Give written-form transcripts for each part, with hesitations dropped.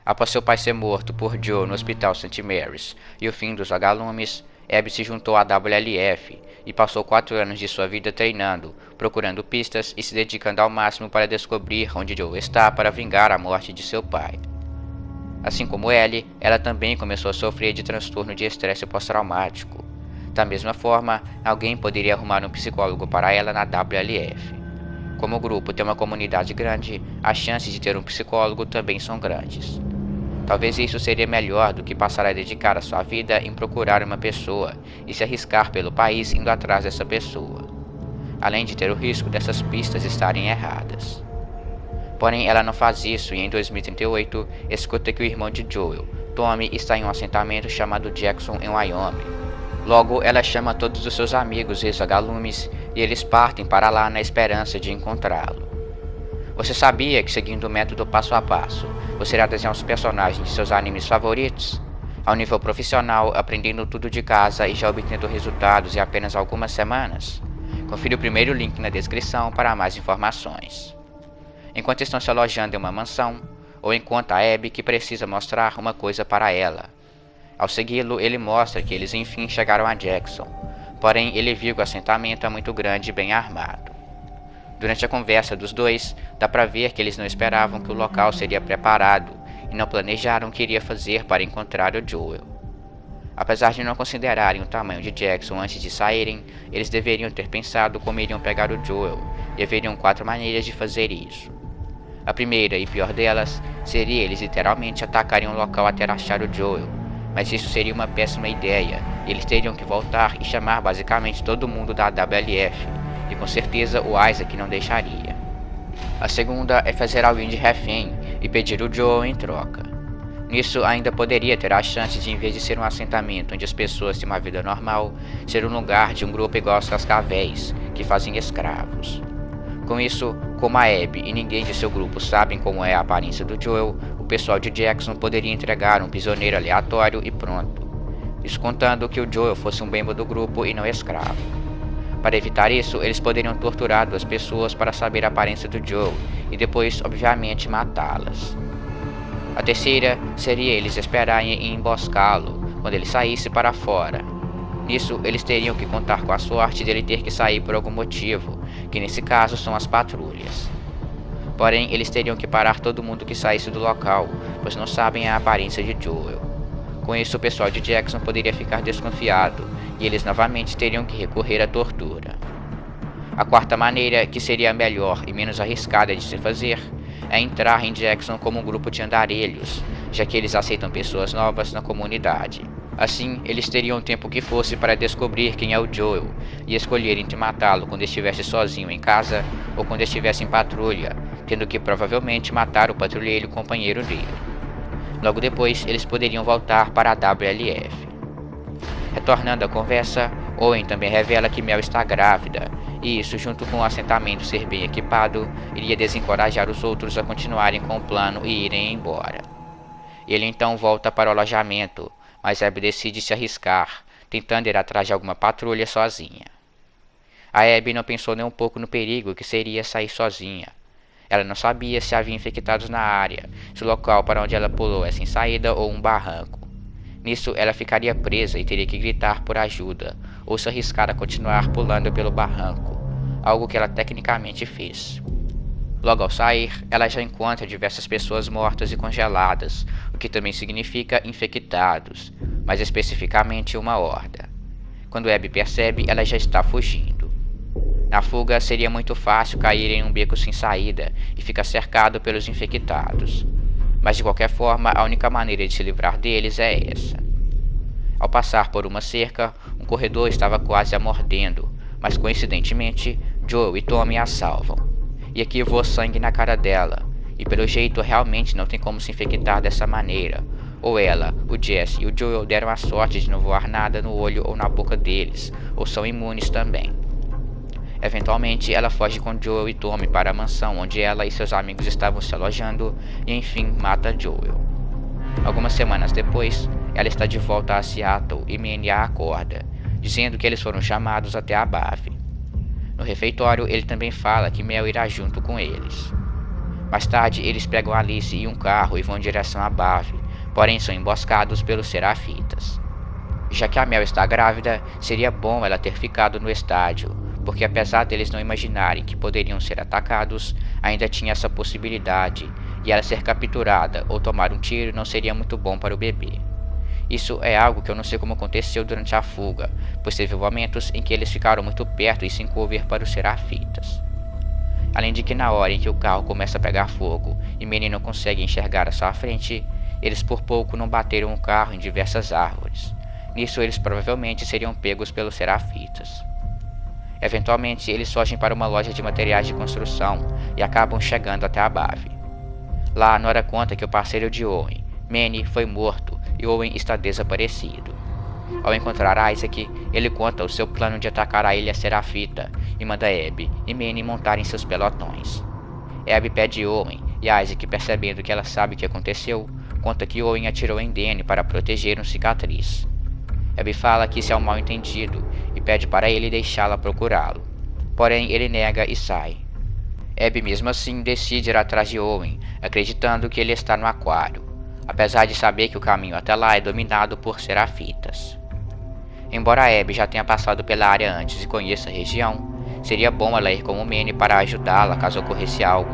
Após seu pai ser morto por Joe no Hospital St. Mary's e o fim dos vagalumes, Abby se juntou à WLF e passou 4 anos de sua vida treinando, procurando pistas e se dedicando ao máximo para descobrir onde Joe está para vingar a morte de seu pai. Assim como Ellie, ela também começou a sofrer de transtorno de estresse pós-traumático. Da mesma forma, alguém poderia arrumar um psicólogo para ela na WLF. Como o grupo tem uma comunidade grande, as chances de ter um psicólogo também são grandes. Talvez isso seria melhor do que passar a dedicar a sua vida em procurar uma pessoa e se arriscar pelo país indo atrás dessa pessoa, além de ter o risco dessas pistas estarem erradas. Porém, ela não faz isso e em 2038 escuta que o irmão de Joel, Tommy, está em um assentamento chamado Jackson em Wyoming. Logo, ela chama todos os seus amigos ex-vagalumes e eles partem para lá na esperança de encontrá-lo. Você sabia que, seguindo o método passo a passo, você irá desenhar os personagens de seus animes favoritos? Ao nível profissional, aprendendo tudo de casa e já obtendo resultados em apenas algumas semanas? Confira o primeiro link na descrição para mais informações. Enquanto estão se alojando em uma mansão, ou enquanto a Abby que precisa mostrar uma coisa para ela. Ao segui-lo, ele mostra que eles enfim chegaram a Jackson, porém ele viu que o assentamento é muito grande e bem armado. Durante a conversa dos dois, dá para ver que eles não esperavam que o local seria preparado e não planejaram o que iria fazer para encontrar o Joel. Apesar de não considerarem o tamanho de Jackson antes de saírem, eles deveriam ter pensado como iriam pegar o Joel, e haveriam 4 maneiras de fazer isso. A primeira e pior delas seria eles literalmente atacarem um local até achar o Joel, mas isso seria uma péssima ideia, e eles teriam que voltar e chamar basicamente todo mundo da WLF, e com certeza o Isaac não deixaria. A segunda é fazer alguém de refém e pedir o Joel em troca. Nisso ainda poderia ter a chance de, em vez de ser um assentamento onde as pessoas têm uma vida normal, ser um lugar de um grupo igual aos cascavéis, que fazem escravos. Com isso, como a Abby e ninguém de seu grupo sabem como é a aparência do Joel, o pessoal de Jackson poderia entregar um prisioneiro aleatório e pronto. Isso contando que o Joel fosse um membro do grupo e não escravo. Para evitar isso, eles poderiam torturar 2 pessoas para saber a aparência do Joel e depois, obviamente, matá-las. A terceira seria eles esperarem e emboscá-lo quando ele saísse para fora. Nisso, eles teriam que contar com a sorte dele ter que sair por algum motivo, que nesse caso são as patrulhas. Porém, eles teriam que parar todo mundo que saísse do local, pois não sabem a aparência de Joel. Com isso, o pessoal de Jackson poderia ficar desconfiado, e eles novamente teriam que recorrer à tortura. A quarta maneira, que seria a melhor e menos arriscada de se fazer, é entrar em Jackson como um grupo de andarilhos, já que eles aceitam pessoas novas na comunidade. Assim, eles teriam o tempo que fosse para descobrir quem é o Joel, e escolher entre matá-lo quando estivesse sozinho em casa, ou quando estivesse em patrulha, tendo que provavelmente matar o patrulheiro companheiro dele. Logo depois, eles poderiam voltar para a WLF. Retornando à conversa, Owen também revela que Mel está grávida, e isso, junto com o assentamento ser bem equipado, iria desencorajar os outros a continuarem com o plano e irem embora. Ele então volta para o alojamento, mas Abby decide se arriscar, tentando ir atrás de alguma patrulha sozinha. A Abby não pensou nem um pouco no perigo que seria sair sozinha. Ela não sabia se havia infectados na área, se o local para onde ela pulou é sem saída ou um barranco. Nisso, ela ficaria presa e teria que gritar por ajuda, ou se arriscar a continuar pulando pelo barranco, algo que ela tecnicamente fez. Logo ao sair, ela já encontra diversas pessoas mortas e congeladas, o que também significa infectados, mais especificamente uma horda. Quando Abby percebe, ela já está fugindo. Na fuga, seria muito fácil cair em um beco sem saída e ficar cercado pelos infectados. Mas de qualquer forma, a única maneira de se livrar deles é essa. Ao passar por uma cerca, um corredor estava quase a mordendo, mas coincidentemente, Joel e Tommy a salvam. E aqui voa sangue na cara dela, e pelo jeito realmente não tem como se infectar dessa maneira. Ou ela, o Jesse e o Joel deram a sorte de não voar nada no olho ou na boca deles, ou são imunes também. Eventualmente, ela foge com Joel e Tommy para a mansão onde ela e seus amigos estavam se alojando e enfim mata Joel. Algumas semanas depois, ela está de volta a Seattle e Manny a acorda, dizendo que eles foram chamados até a BAV. No refeitório, ele também fala que Mel irá junto com eles. Mais tarde, eles pegam Alice em um carro e vão em direção a Bave, porém são emboscados pelos Serafitas. Já que a Mel está grávida, seria bom ela ter ficado no estádio, porque apesar deles não imaginarem que poderiam ser atacados, ainda tinha essa possibilidade, e ela ser capturada ou tomar um tiro não seria muito bom para o bebê. Isso é algo que eu não sei como aconteceu durante a fuga, pois teve momentos em que eles ficaram muito perto e sem cover para os Serafitas. Além de que na hora em que o carro começa a pegar fogo e Manny não consegue enxergar à sua frente, eles por pouco não bateram o carro em diversas árvores. Nisso eles provavelmente seriam pegos pelos Serafitas. Eventualmente eles fogem para uma loja de materiais de construção e acabam chegando até a Bave. Lá Nora conta que o parceiro de Owen, Manny, foi morto e Owen está desaparecido. Ao encontrar Isaac, ele conta o seu plano de atacar a ilha Serafita e manda Abby e Manny montarem seus pelotões. Abby pede Owen e Isaac, percebendo que ela sabe o que aconteceu, conta que Owen atirou em Danny para proteger um cicatriz. Abby fala que isso é um mal entendido e pede para ele deixá-la procurá-lo. Porém, ele nega e sai. Abby mesmo assim decide ir atrás de Owen, acreditando que ele está no aquário, apesar de saber que o caminho até lá é dominado por Serafitas. Embora Abby já tenha passado pela área antes e conheça a região, seria bom ela ir com o Manny para ajudá-la caso ocorresse algo,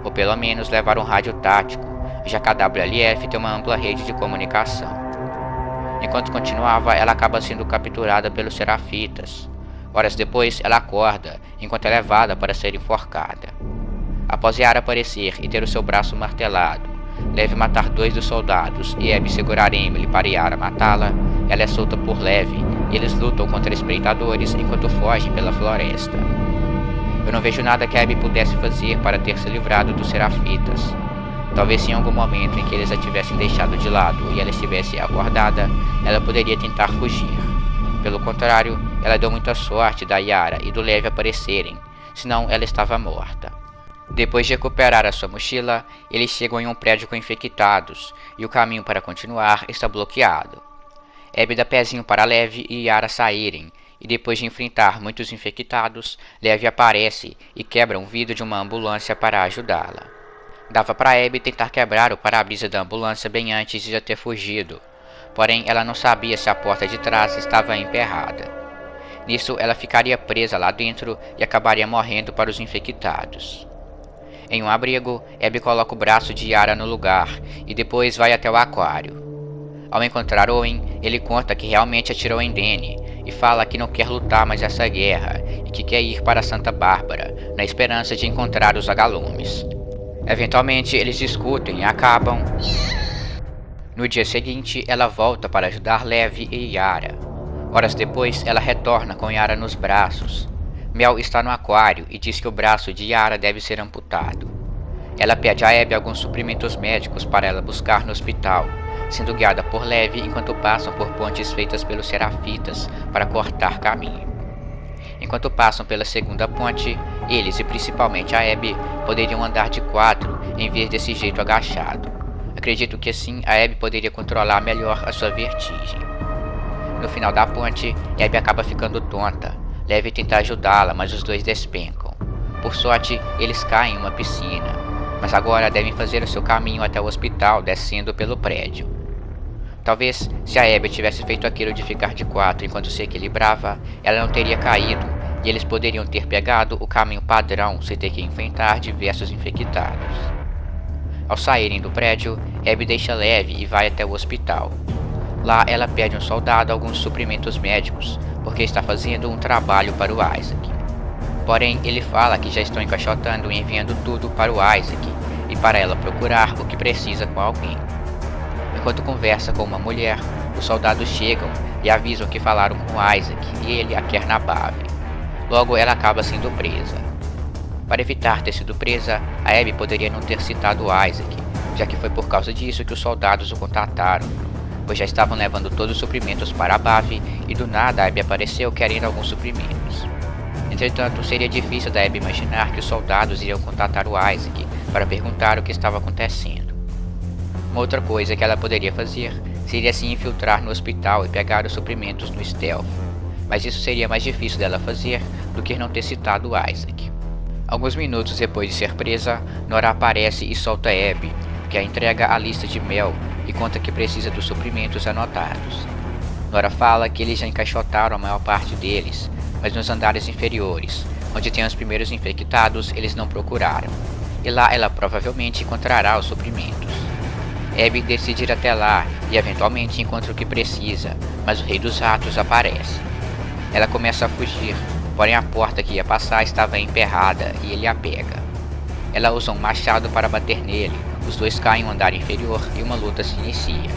ou pelo menos levar um rádio tático, já que a WLF tem uma ampla rede de comunicação. Enquanto continuava, ela acaba sendo capturada pelos Serafitas. Horas depois, ela acorda, enquanto é levada para ser enforcada. Após Yara aparecer e ter o seu braço martelado, Lev matar 2 dos soldados e Abby segurar Emily para Yara matá-la, ela é solta por Lev e eles lutam contra espreitadores enquanto fogem pela floresta. Eu não vejo nada que Abby pudesse fazer para ter se livrado dos Serafitas. Talvez em algum momento em que eles a tivessem deixado de lado e ela estivesse acordada, ela poderia tentar fugir. Pelo contrário, ela deu muita sorte da Yara e do Lev aparecerem, senão ela estava morta. Depois de recuperar a sua mochila, eles chegam em um prédio com infectados, e o caminho para continuar está bloqueado. Abby dá pezinho para Lev e Yara saírem, e depois de enfrentar muitos infectados, Lev aparece e quebra um vidro de uma ambulância para ajudá-la. Dava para Abby tentar quebrar o para-brisa da ambulância bem antes de já ter fugido, porém ela não sabia se a porta de trás estava emperrada. Nisso ela ficaria presa lá dentro e acabaria morrendo para os infectados. Em um abrigo, Abby coloca o braço de Yara no lugar e depois vai até o aquário. Ao encontrar Owen, ele conta que realmente atirou em Danny e fala que não quer lutar mais essa guerra e que quer ir para Santa Bárbara, na esperança de encontrar os vagalumes. Eventualmente, eles discutem e acabam. No dia seguinte, ela volta para ajudar Lev e Yara. Horas depois, ela retorna com Yara nos braços. Mel está no aquário e diz que o braço de Yara deve ser amputado. Ela pede a Abby alguns suprimentos médicos para ela buscar no hospital, sendo guiada por Lev enquanto passam por pontes feitas pelos Serafitas para cortar caminho. Enquanto passam pela segunda ponte, eles e principalmente a Abby poderiam andar de 4 em vez desse jeito agachado. Acredito que assim a Abby poderia controlar melhor a sua vertigem. No final da ponte, Abby acaba ficando tonta. Lev tenta ajudá-la, mas os dois despencam. Por sorte, eles caem em uma piscina, mas agora devem fazer o seu caminho até o hospital descendo pelo prédio. Talvez, se a Abby tivesse feito aquilo de ficar de 4 enquanto se equilibrava, ela não teria caído, e eles poderiam ter pegado o caminho padrão sem ter que enfrentar diversos infectados. Ao saírem do prédio, Abby deixa Lev e vai até o hospital. Lá ela pede a um soldado alguns suprimentos médicos, porque está fazendo um trabalho para o Isaac. Porém, ele fala que já estão encaixotando e enviando tudo para o Isaac, e para ela procurar o que precisa com alguém. Enquanto conversa com uma mulher, os soldados chegam e avisam que falaram com Isaac e ele a quer na Bave. Logo, ela acaba sendo presa. Para evitar ter sido presa, a Abby poderia não ter citado Isaac, já que foi por causa disso que os soldados o contataram, pois já estavam levando todos os suprimentos para a Bave e do nada a Abby apareceu querendo alguns suprimentos. Entretanto, seria difícil da Abby imaginar que os soldados iriam contatar o Isaac para perguntar o que estava acontecendo. Uma outra coisa que ela poderia fazer seria se infiltrar no hospital e pegar os suprimentos no stealth, mas isso seria mais difícil dela fazer do que não ter citado o Isaac. Alguns minutos depois de ser presa, Nora aparece e solta Abby, que a entrega a lista de Mel e conta que precisa dos suprimentos anotados. Nora fala que eles já encaixotaram a maior parte deles, mas nos andares inferiores, onde tem os primeiros infectados, eles não procuraram, e lá ela provavelmente encontrará os suprimentos. Abby decide ir até lá e eventualmente encontra o que precisa, mas o Rei dos Ratos aparece. Ela começa a fugir, porém a porta que ia passar estava emperrada e ele a pega. Ela usa um machado para bater nele, os dois caem no andar inferior e uma luta se inicia.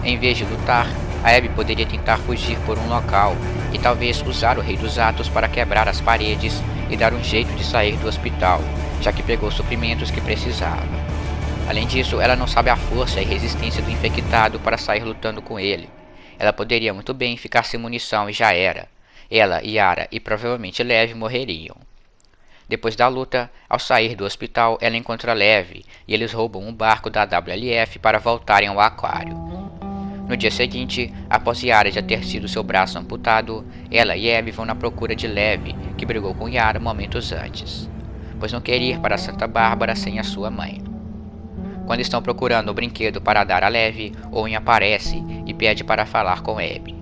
Em vez de lutar, a Abby poderia tentar fugir por um local e talvez usar o Rei dos Ratos para quebrar as paredes e dar um jeito de sair do hospital, já que pegou os suprimentos que precisava. Além disso, ela não sabe a força e resistência do infectado para sair lutando com ele. Ela poderia muito bem ficar sem munição e já era. Ela, Yara e provavelmente Lev morreriam. Depois da luta, ao sair do hospital, ela encontra Lev e eles roubam um barco da WLF para voltarem ao aquário. No dia seguinte, após Yara já ter sido seu braço amputado, ela e Abby vão na procura de Lev, que brigou com Yara momentos antes, pois não queria ir para Santa Bárbara sem a sua mãe. Quando estão procurando o brinquedo para dar a Lev, Owen aparece e pede para falar com Abby.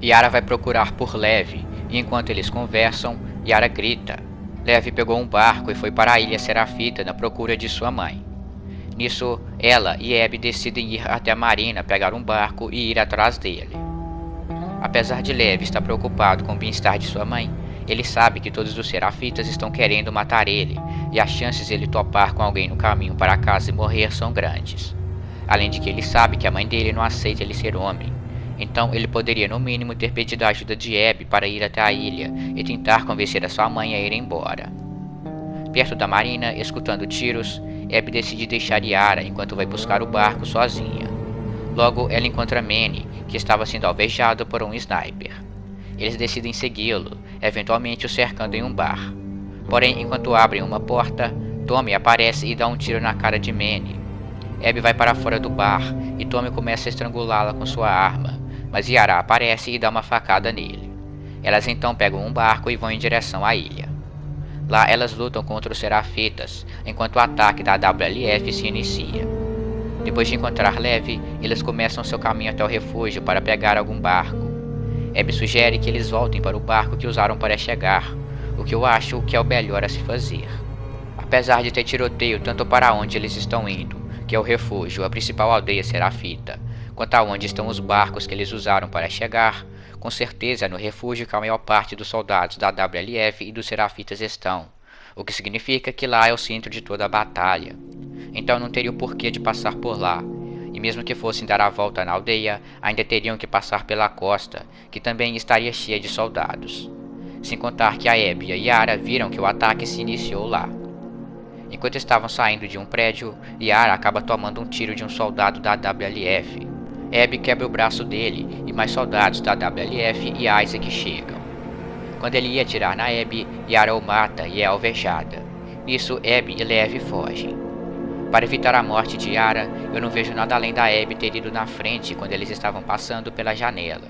Yara vai procurar por Lev, e enquanto eles conversam, Yara grita. Lev pegou um barco e foi para a Ilha Serafita na procura de sua mãe. Nisso, ela e Abby decidem ir até a marina pegar um barco e ir atrás dele. Apesar de Lev estar preocupado com o bem-estar de sua mãe, ele sabe que todos os Serafitas estão querendo matar ele, e as chances de ele topar com alguém no caminho para casa e morrer são grandes. Além de que ele sabe que a mãe dele não aceita ele ser homem, então ele poderia no mínimo ter pedido a ajuda de Abby para ir até a ilha e tentar convencer a sua mãe a ir embora. Perto da marina, escutando tiros, Abby decide deixar Yara enquanto vai buscar o barco sozinha. Logo, ela encontra Manny, que estava sendo alvejado por um sniper. Eles decidem segui-lo, eventualmente o cercando em um bar. Porém, enquanto abrem uma porta, Tommy aparece e dá um tiro na cara de Manny. Abby vai para fora do bar e Tommy começa a estrangulá-la com sua arma, mas Yara aparece e dá uma facada nele. Elas então pegam um barco e vão em direção à ilha. Lá elas lutam contra os Serafitas, enquanto o ataque da WLF se inicia. Depois de encontrar Lev, eles começam seu caminho até o refúgio para pegar algum barco. Abby sugere que eles voltem para o barco que usaram para chegar, o que eu acho que é o melhor a se fazer. Apesar de ter tiroteio tanto para onde eles estão indo, que é o refúgio, a principal aldeia Serafita, quanto a onde estão os barcos que eles usaram para chegar, com certeza é no refúgio que a maior parte dos soldados da WLF e dos Serafitas estão, o que significa que lá é o centro de toda a batalha. Então não teria o porquê de passar por lá, e mesmo que fossem dar a volta na aldeia, ainda teriam que passar pela costa, que também estaria cheia de soldados. Sem contar que a Abby e a Yara viram que o ataque se iniciou lá. Enquanto estavam saindo de um prédio, Yara acaba tomando um tiro de um soldado da WLF. Abby quebra o braço dele e mais soldados da WLF e Isaac chegam. Quando ele ia atirar na Abby, Yara o mata e é alvejada. Nisso, Abby e Lev fogem. Para evitar a morte de Yara, eu não vejo nada além da Abby ter ido na frente quando eles estavam passando pela janela.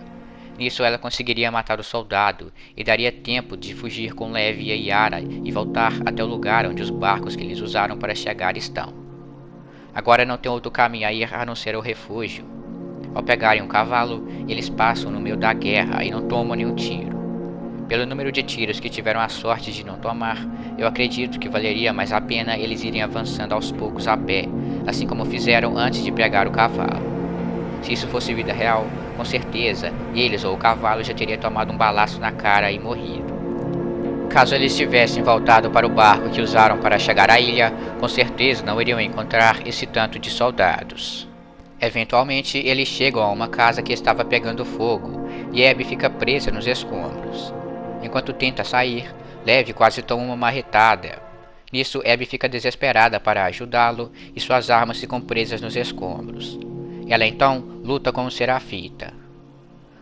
Nisso ela conseguiria matar o soldado e daria tempo de fugir com Lev e Yara e voltar até o lugar onde os barcos que eles usaram para chegar estão. Agora não tem outro caminho a ir a não ser o refúgio. Ao pegarem um cavalo, eles passam no meio da guerra e não tomam nenhum tiro. Pelo número de tiros que tiveram a sorte de não tomar, eu acredito que valeria mais a pena eles irem avançando aos poucos a pé, assim como fizeram antes de pegar o cavalo. Se isso fosse vida real, com certeza, eles ou o cavalo já teriam tomado um balaço na cara e morrido. Caso eles tivessem voltado para o barco que usaram para chegar à ilha, com certeza não iriam encontrar esse tanto de soldados. Eventualmente, eles chegam a uma casa que estava pegando fogo, e Abby fica presa nos escombros. Enquanto tenta sair, Lev quase toma uma marretada. Nisso, Abby fica desesperada para ajudá-lo e suas armas ficam presas nos escombros. Ela então luta com o Serafita.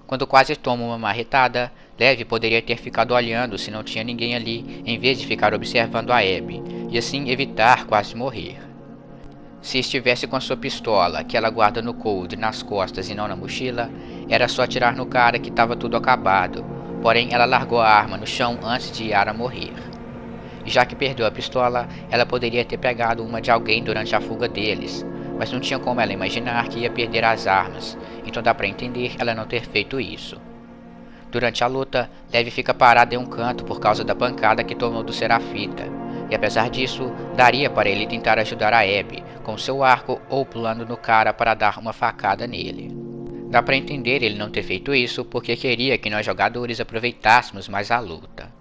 Quando quase toma uma marretada, Lev poderia ter ficado olhando se não tinha ninguém ali, em vez de ficar observando a Abby, e assim evitar quase morrer. Se estivesse com a sua pistola, que ela guarda no coldre, nas costas e não na mochila, era só atirar no cara que estava tudo acabado, porém ela largou a arma no chão antes de Yara morrer. E já que perdeu a pistola, ela poderia ter pegado uma de alguém durante a fuga deles, mas não tinha como ela imaginar que ia perder as armas, então dá pra entender ela não ter feito isso. Durante a luta, Levi fica parado em um canto por causa da pancada que tomou do Serafita, e apesar disso, daria para ele tentar ajudar a Abby com seu arco ou pulando no cara para dar uma facada nele. Dá pra entender ele não ter feito isso porque queria que nós jogadores aproveitássemos mais a luta.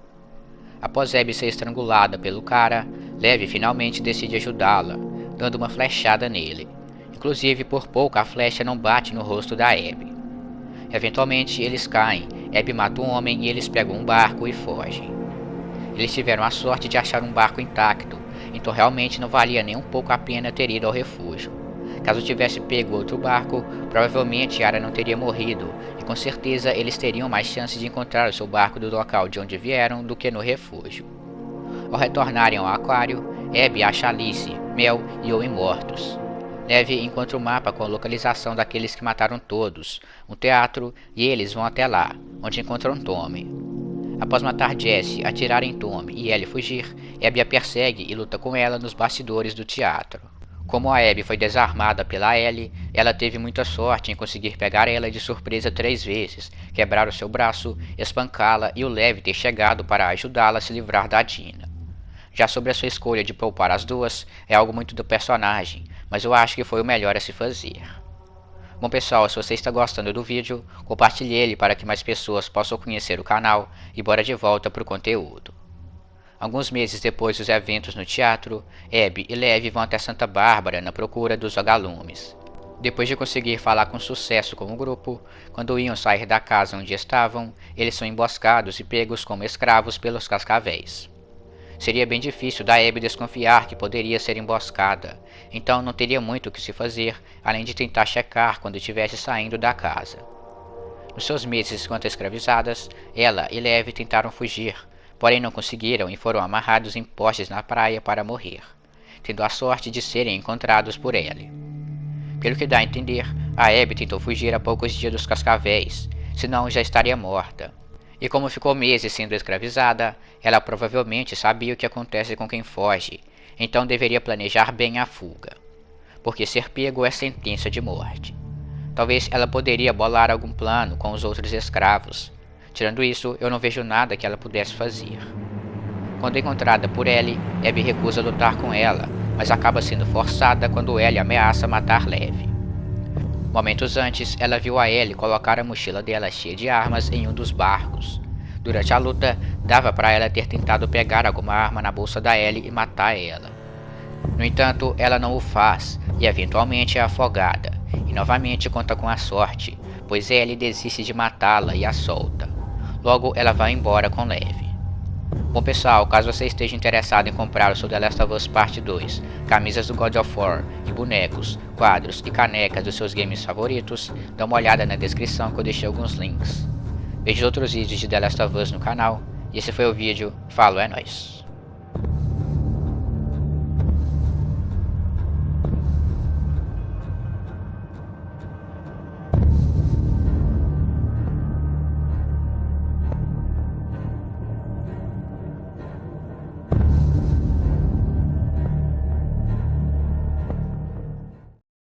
Após Abby ser estrangulada pelo cara, Levi finalmente decide ajudá-la, dando uma flechada nele. Inclusive, por pouco a flecha não bate no rosto da Abby. Eventualmente eles caem, Abby mata um homem e eles pegam um barco e fogem. Eles tiveram a sorte de achar um barco intacto, então realmente não valia nem um pouco a pena ter ido ao refúgio. Caso tivesse pego outro barco, provavelmente Yara não teria morrido, e com certeza eles teriam mais chances de encontrar o seu barco do local de onde vieram do que no refúgio. Ao retornarem ao aquário, Abby acha Alice, Mel e Owen mortos. Levi encontra o mapa com a localização daqueles que mataram todos, um teatro, e eles vão até lá, onde encontram Tommy. Após matar Jesse, atirar em Tommy e Ellie fugir, Abby a persegue e luta com ela nos bastidores do teatro. Como a Abby foi desarmada pela Ellie, ela teve muita sorte em conseguir pegar ela de surpresa 3 vezes, quebrar o seu braço, espancá-la e o Levi ter chegado para ajudá-la a se livrar da Dina. Já sobre a sua escolha de poupar as duas, é algo muito do personagem, mas eu acho que foi o melhor a se fazer. Bom pessoal, se você está gostando do vídeo, compartilhe ele para que mais pessoas possam conhecer o canal e bora de volta para o conteúdo. Alguns meses depois dos eventos no teatro, Abby e Levi vão até Santa Bárbara na procura dos vagalumes. Depois de conseguir falar com sucesso com o grupo, quando iam sair da casa onde estavam, eles são emboscados e pegos como escravos pelos cascavéis. Seria bem difícil da Abby desconfiar que poderia ser emboscada, então não teria muito o que se fazer, além de tentar checar quando estivesse saindo da casa. Nos seus meses enquanto escravizadas, ela e Levi tentaram fugir, porém não conseguiram e foram amarrados em postes na praia para morrer, tendo a sorte de serem encontrados por Ellie. Pelo que dá a entender, a Abby tentou fugir há poucos dias dos cascavéis, senão já estaria morta. E como ficou meses sendo escravizada, ela provavelmente sabia o que acontece com quem foge, então deveria planejar bem a fuga, porque ser pego é sentença de morte. Talvez ela poderia bolar algum plano com os outros escravos. Tirando isso, eu não vejo nada que ela pudesse fazer. Quando encontrada por Ellie, Abby recusa lutar com ela, mas acaba sendo forçada quando Ellie ameaça matar Levi. Momentos antes, ela viu a Ellie colocar a mochila dela cheia de armas em um dos barcos. Durante a luta, dava para ela ter tentado pegar alguma arma na bolsa da Ellie e matar ela. No entanto, ela não o faz e eventualmente é afogada, e novamente conta com a sorte, pois Ellie desiste de matá-la e a solta. Logo, ela vai embora com Levi. Bom pessoal, caso você esteja interessado em comprar o seu The Last of Us Parte 2, camisas do God of War e bonecos, quadros e canecas dos seus games favoritos, dá uma olhada na descrição que eu deixei alguns links. Veja outros vídeos de The Last of Us no canal, e esse foi o vídeo, falou, é nóis.